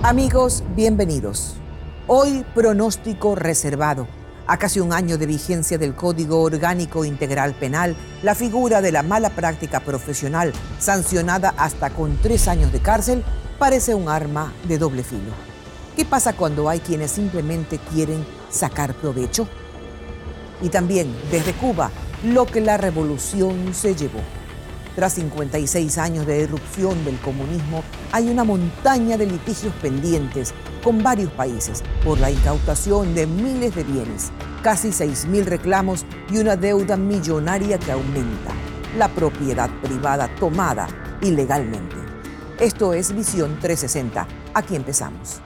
Amigos, bienvenidos. Hoy, pronóstico reservado. A casi un año de vigencia del Código Orgánico Integral Penal, la figura de la mala práctica profesional, sancionada hasta con 3 años de cárcel, parece un arma de doble filo. ¿Qué pasa cuando hay quienes simplemente quieren sacar provecho? Y también, desde Cuba, lo que la revolución se llevó. Tras 56 años de irrupción del comunismo, hay una montaña de litigios pendientes con varios países por la incautación de miles de bienes, casi 6.000 reclamos y una deuda millonaria que aumenta, la propiedad privada tomada ilegalmente. Esto es Visión 360. Aquí empezamos.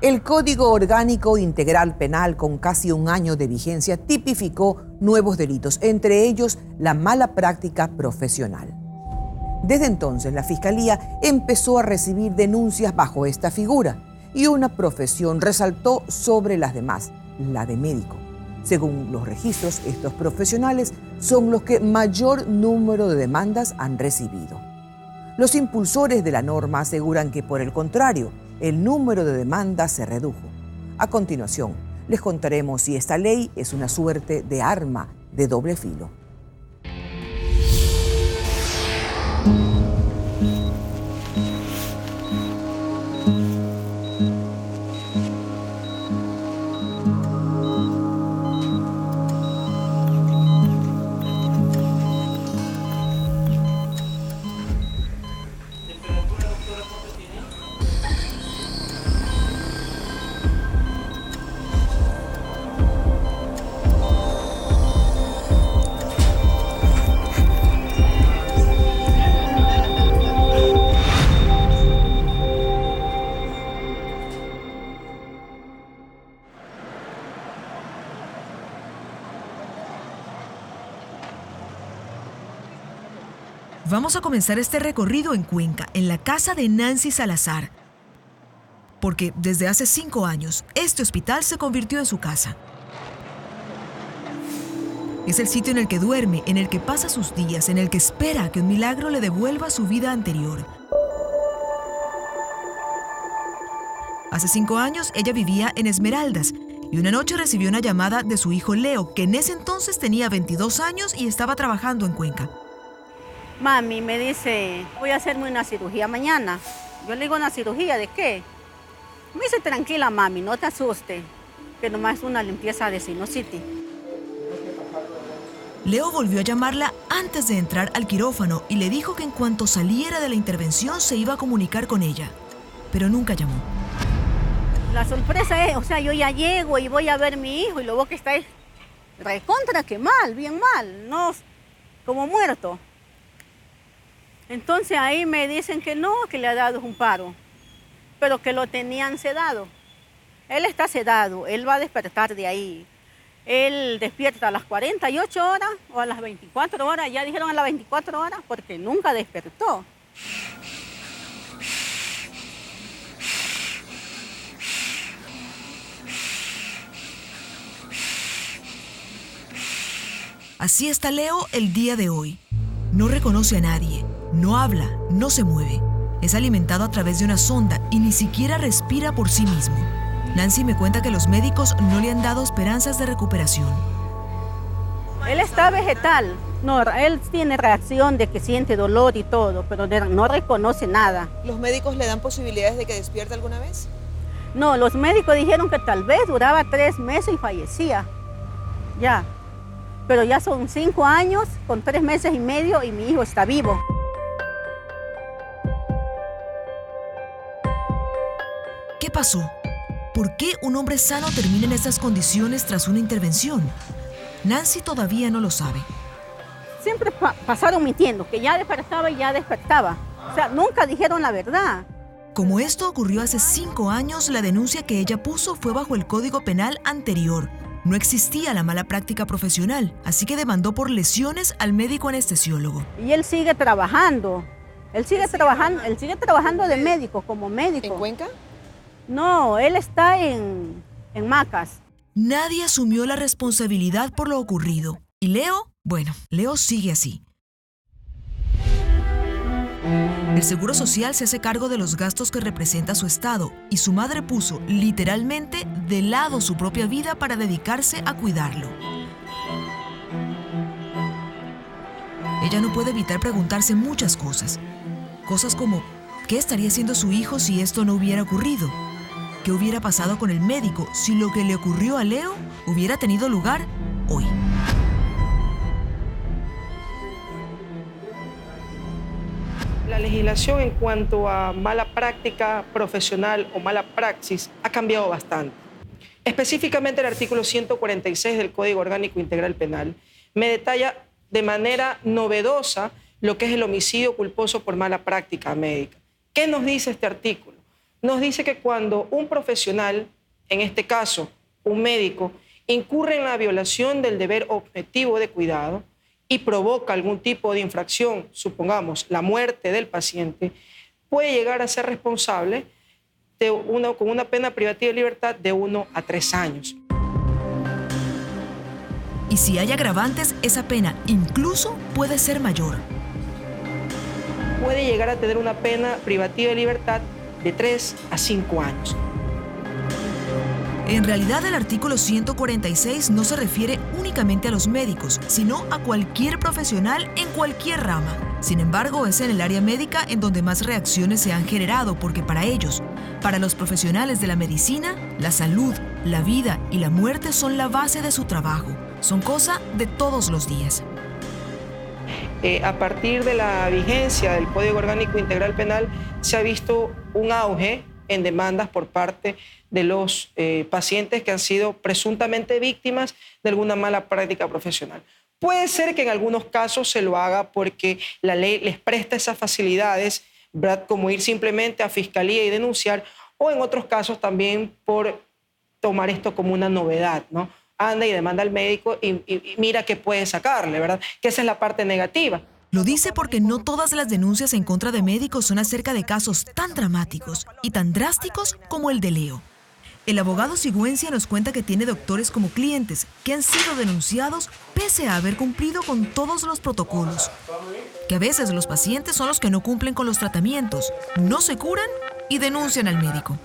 El Código Orgánico Integral Penal, con casi un año de vigencia, tipificó nuevos delitos, entre ellos la mala práctica profesional. Desde entonces, la Fiscalía empezó a recibir denuncias bajo esta figura y una profesión resaltó sobre las demás, la de médico. Según los registros, estos profesionales son los que mayor número de demandas han recibido. Los impulsores de la norma aseguran que, por el contrario, el número de demandas se redujo. A continuación, les contaremos si esta ley es una suerte de arma de doble filo. Vamos a comenzar este recorrido en Cuenca, en la casa de Nancy Salazar. Porque desde hace 5 años, este hospital se convirtió en su casa. Es el sitio en el que duerme, en el que pasa sus días, en el que espera que un milagro le devuelva su vida anterior. Hace 5 años, ella vivía en Esmeraldas y una noche recibió una llamada de su hijo Leo, que en ese entonces tenía 22 años y estaba trabajando en Cuenca. Mami me dice, voy a hacerme una cirugía mañana. Yo le digo, ¿una cirugía de qué? Me dice, tranquila mami, no te asustes, que nomás es una limpieza de sinusitis. Leo volvió a llamarla antes de entrar al quirófano y le dijo que en cuanto saliera de la intervención se iba a comunicar con ella, pero nunca llamó. La sorpresa es, yo ya llego y voy a ver a mi hijo y lo veo que está recontra que mal, bien mal, no, como muerto. Entonces ahí me dicen que no, que le ha dado un paro, pero que lo tenían sedado. Él está sedado, él va a despertar de ahí. Él despierta a las 48 horas o a las 24 horas, ya dijeron a las 24 horas, porque nunca despertó. Así está Leo el día de hoy. No reconoce a nadie, no habla, no se mueve. Es alimentado a través de una sonda y ni siquiera respira por sí mismo. Nancy me cuenta que los médicos no le han dado esperanzas de recuperación. Él está vegetal. No, él tiene reacción de que siente dolor y todo, pero no reconoce nada. ¿Los médicos le dan posibilidades de que despierte alguna vez? No, los médicos dijeron que tal vez duraba 3 meses y fallecía. ya. Pero ya son 5 años, con 3 meses y medio, y mi hijo está vivo. ¿Qué pasó? ¿Por qué un hombre sano termina en estas condiciones tras una intervención? Nancy todavía no lo sabe. Siempre pasaron mintiendo, que ya despertaba y ya despertaba. O sea, nunca dijeron la verdad. Como esto ocurrió hace 5 años, la denuncia que ella puso fue bajo el Código Penal anterior. No existía la mala práctica profesional, así que demandó por lesiones al médico anestesiólogo. Y él sigue trabajando. Él sigue trabajando de médico, como médico. ¿En Cuenca? No, él está en Macas. Nadie asumió la responsabilidad por lo ocurrido. ¿Y Leo? Bueno, Leo sigue así. El Seguro Social se hace cargo de los gastos que representa su estado y su madre puso, literalmente, de lado su propia vida para dedicarse a cuidarlo. Ella no puede evitar preguntarse muchas cosas. Cosas como, ¿qué estaría haciendo su hijo si esto no hubiera ocurrido? ¿Qué hubiera pasado con el médico si lo que le ocurrió a Leo hubiera tenido lugar hoy? La legislación en cuanto a mala práctica profesional o mala praxis ha cambiado bastante. Específicamente el artículo 146 del Código Orgánico Integral Penal me detalla de manera novedosa lo que es el homicidio culposo por mala práctica médica. ¿Qué nos dice este artículo? Nos dice que cuando un profesional, en este caso un médico, incurre en la violación del deber objetivo de cuidado y provoca algún tipo de infracción, supongamos la muerte del paciente, puede llegar a ser responsable con una pena privativa de libertad de 1 a 3 años. Y si hay agravantes, esa pena incluso puede ser mayor. Puede llegar a tener una pena privativa de libertad de 3 a 5 años. En realidad, el artículo 146 no se refiere únicamente a los médicos, sino a cualquier profesional en cualquier rama. Sin embargo, es en el área médica en donde más reacciones se han generado, porque para ellos, para los profesionales de la medicina, la salud, la vida y la muerte son la base de su trabajo. Son cosa de todos los días. A partir de la vigencia del Código Orgánico Integral Penal, se ha visto un auge en demandas por parte de los pacientes que han sido presuntamente víctimas de alguna mala práctica profesional. Puede ser que en algunos casos se lo haga porque la ley les presta esas facilidades, ¿verdad?, como ir simplemente a fiscalía y denunciar, o en otros casos también por tomar esto como una novedad, ¿no? Anda y demanda al médico y mira qué puede sacarle, ¿verdad? Que esa es la parte negativa. Lo dice porque no todas las denuncias en contra de médicos son acerca de casos tan dramáticos y tan drásticos como el de Leo. El abogado Sigüencia nos cuenta que tiene doctores como clientes que han sido denunciados pese a haber cumplido con todos los protocolos. Que a veces los pacientes son los que no cumplen con los tratamientos, no se curan y denuncian al médico.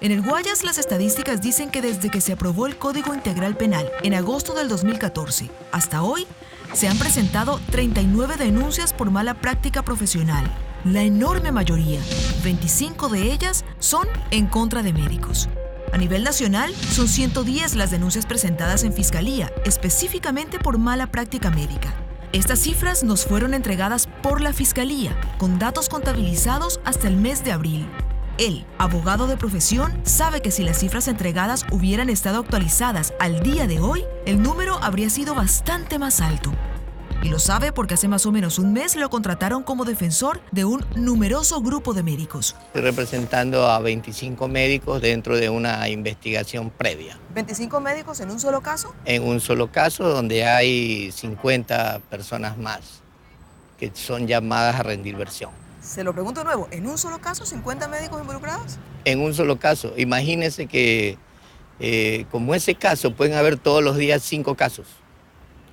En el Guayas, las estadísticas dicen que desde que se aprobó el Código Integral Penal en agosto del 2014 hasta hoy, se han presentado 39 denuncias por mala práctica profesional. La enorme mayoría, 25 de ellas, son en contra de médicos. A nivel nacional, son 110 las denuncias presentadas en Fiscalía, específicamente por mala práctica médica. Estas cifras nos fueron entregadas por la Fiscalía, con datos contabilizados hasta el mes de abril. Él, abogado de profesión, sabe que si las cifras entregadas hubieran estado actualizadas al día de hoy, el número habría sido bastante más alto. Y lo sabe porque hace más o menos un mes lo contrataron como defensor de un numeroso grupo de médicos. Estoy representando a 25 médicos dentro de una investigación previa. ¿25 médicos en un solo caso? En un solo caso donde hay 50 personas más que son llamadas a rendir versión. Se lo pregunto de nuevo, ¿en un solo caso 50 médicos involucrados? En un solo caso. Imagínense que como ese caso pueden haber todos los días 5 casos.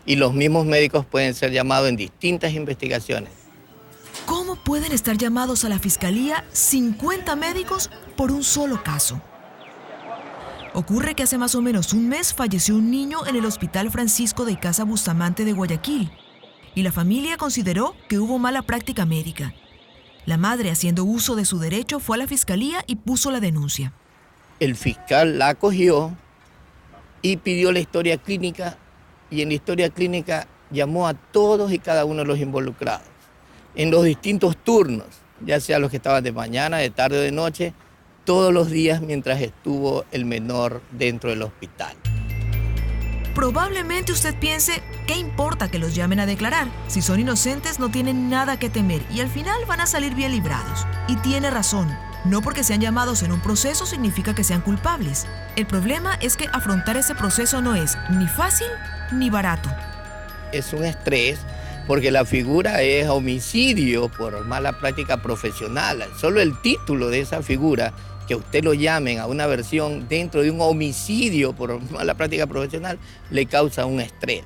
Y los mismos médicos pueden ser llamados en distintas investigaciones. ¿Cómo pueden estar llamados a la Fiscalía 50 médicos por un solo caso? Ocurre que hace más o menos un mes falleció un niño en el Hospital Francisco de Icaza Bustamante de Guayaquil y la familia consideró que hubo mala práctica médica. La madre, haciendo uso de su derecho, fue a la Fiscalía y puso la denuncia. El fiscal la acogió y pidió la historia clínica, y en la historia clínica llamó a todos y cada uno de los involucrados, en los distintos turnos, ya sea los que estaban de mañana, de tarde o de noche, todos los días mientras estuvo el menor dentro del hospital. Probablemente usted piense, ¿qué importa que los llamen a declarar? Si son inocentes no tienen nada que temer y al final van a salir bien librados. Y tiene razón, no porque sean llamados en un proceso significa que sean culpables. El problema es que afrontar ese proceso no es ni fácil ni barato. Es un estrés porque la figura es homicidio por mala práctica profesional. Solo el título de esa figura, que usted lo llamen a una versión dentro de un homicidio por mala práctica profesional, le causa un estrés.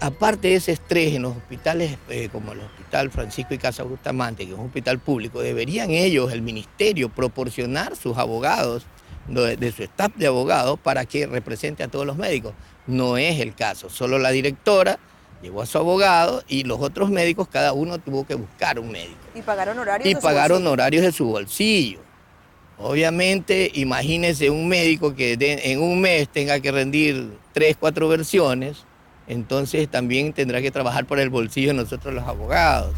Aparte de ese estrés, en los hospitales como el Hospital Francisco y Casa Bustamante, que es un hospital público, deberían ellos, el ministerio, proporcionar sus abogados, de su staff de abogados, para que represente a todos los médicos. No es el caso, solo la directora llevó a su abogado y los otros médicos, cada uno tuvo que buscar un médico. ¿Y pagaron horarios? Y pagaron horarios de su bolsillo. Obviamente, imagínese un médico que en un mes tenga que rendir 3, 4 versiones, entonces también tendrá que trabajar por el bolsillo de nosotros los abogados.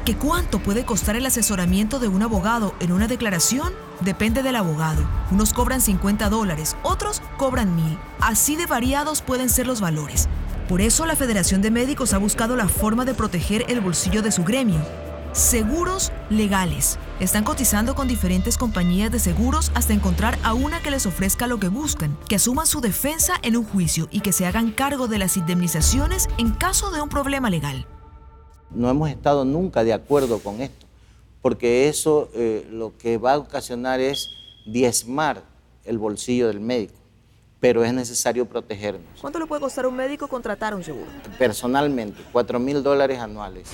¿Que cuánto puede costar el asesoramiento de un abogado en una declaración? Depende del abogado. Unos cobran $50, otros cobran $1,000. Así de variados pueden ser los valores. Por eso la Federación de Médicos ha buscado la forma de proteger el bolsillo de su gremio. Seguros legales. Están cotizando con diferentes compañías de seguros hasta encontrar a una que les ofrezca lo que buscan, que asuman su defensa en un juicio y que se hagan cargo de las indemnizaciones en caso de un problema legal. No hemos estado nunca de acuerdo con esto, porque eso lo que va a ocasionar es diezmar el bolsillo del médico, pero es necesario protegernos. ¿Cuánto le puede costar a un médico contratar un seguro? Personalmente, $4,000 anuales.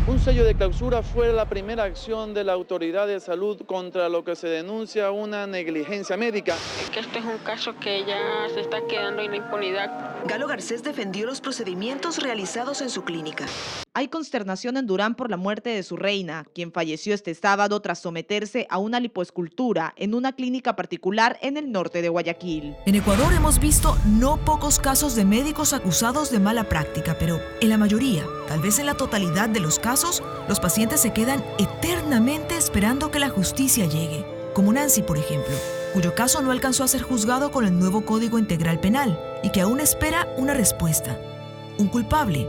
Un sello de clausura fue la primera acción de la Autoridad de Salud contra lo que se denuncia una negligencia médica. Que este es un caso que ya se está quedando en la impunidad. Galo Garcés defendió los procedimientos realizados en su clínica. Hay consternación en Durán por la muerte de su reina, quien falleció este sábado tras someterse a una lipoescultura en una clínica particular en el norte de Guayaquil. En Ecuador hemos visto no pocos casos de médicos acusados de mala práctica, pero en la mayoría, tal vez en la totalidad de los casos, los pacientes se quedan eternamente esperando que la justicia llegue. Como Nancy, por ejemplo, cuyo caso no alcanzó a ser juzgado con el nuevo Código Integral Penal y que aún espera una respuesta, un culpable,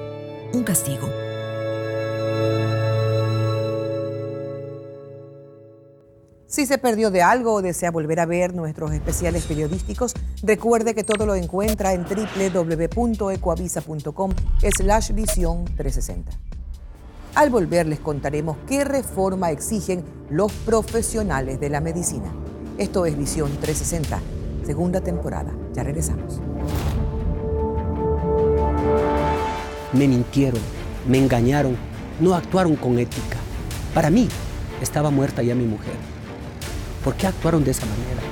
un castigo. Si se perdió de algo o desea volver a ver nuestros especiales periodísticos, recuerde que todo lo encuentra en www.ecoavisa.com/visión360. Al volver les contaremos qué reforma exigen los profesionales de la medicina. Esto es Visión 360, segunda temporada. Ya regresamos. Me mintieron, me engañaron, no actuaron con ética. Para mí, estaba muerta ya mi mujer. ¿Por qué actuaron de esa manera?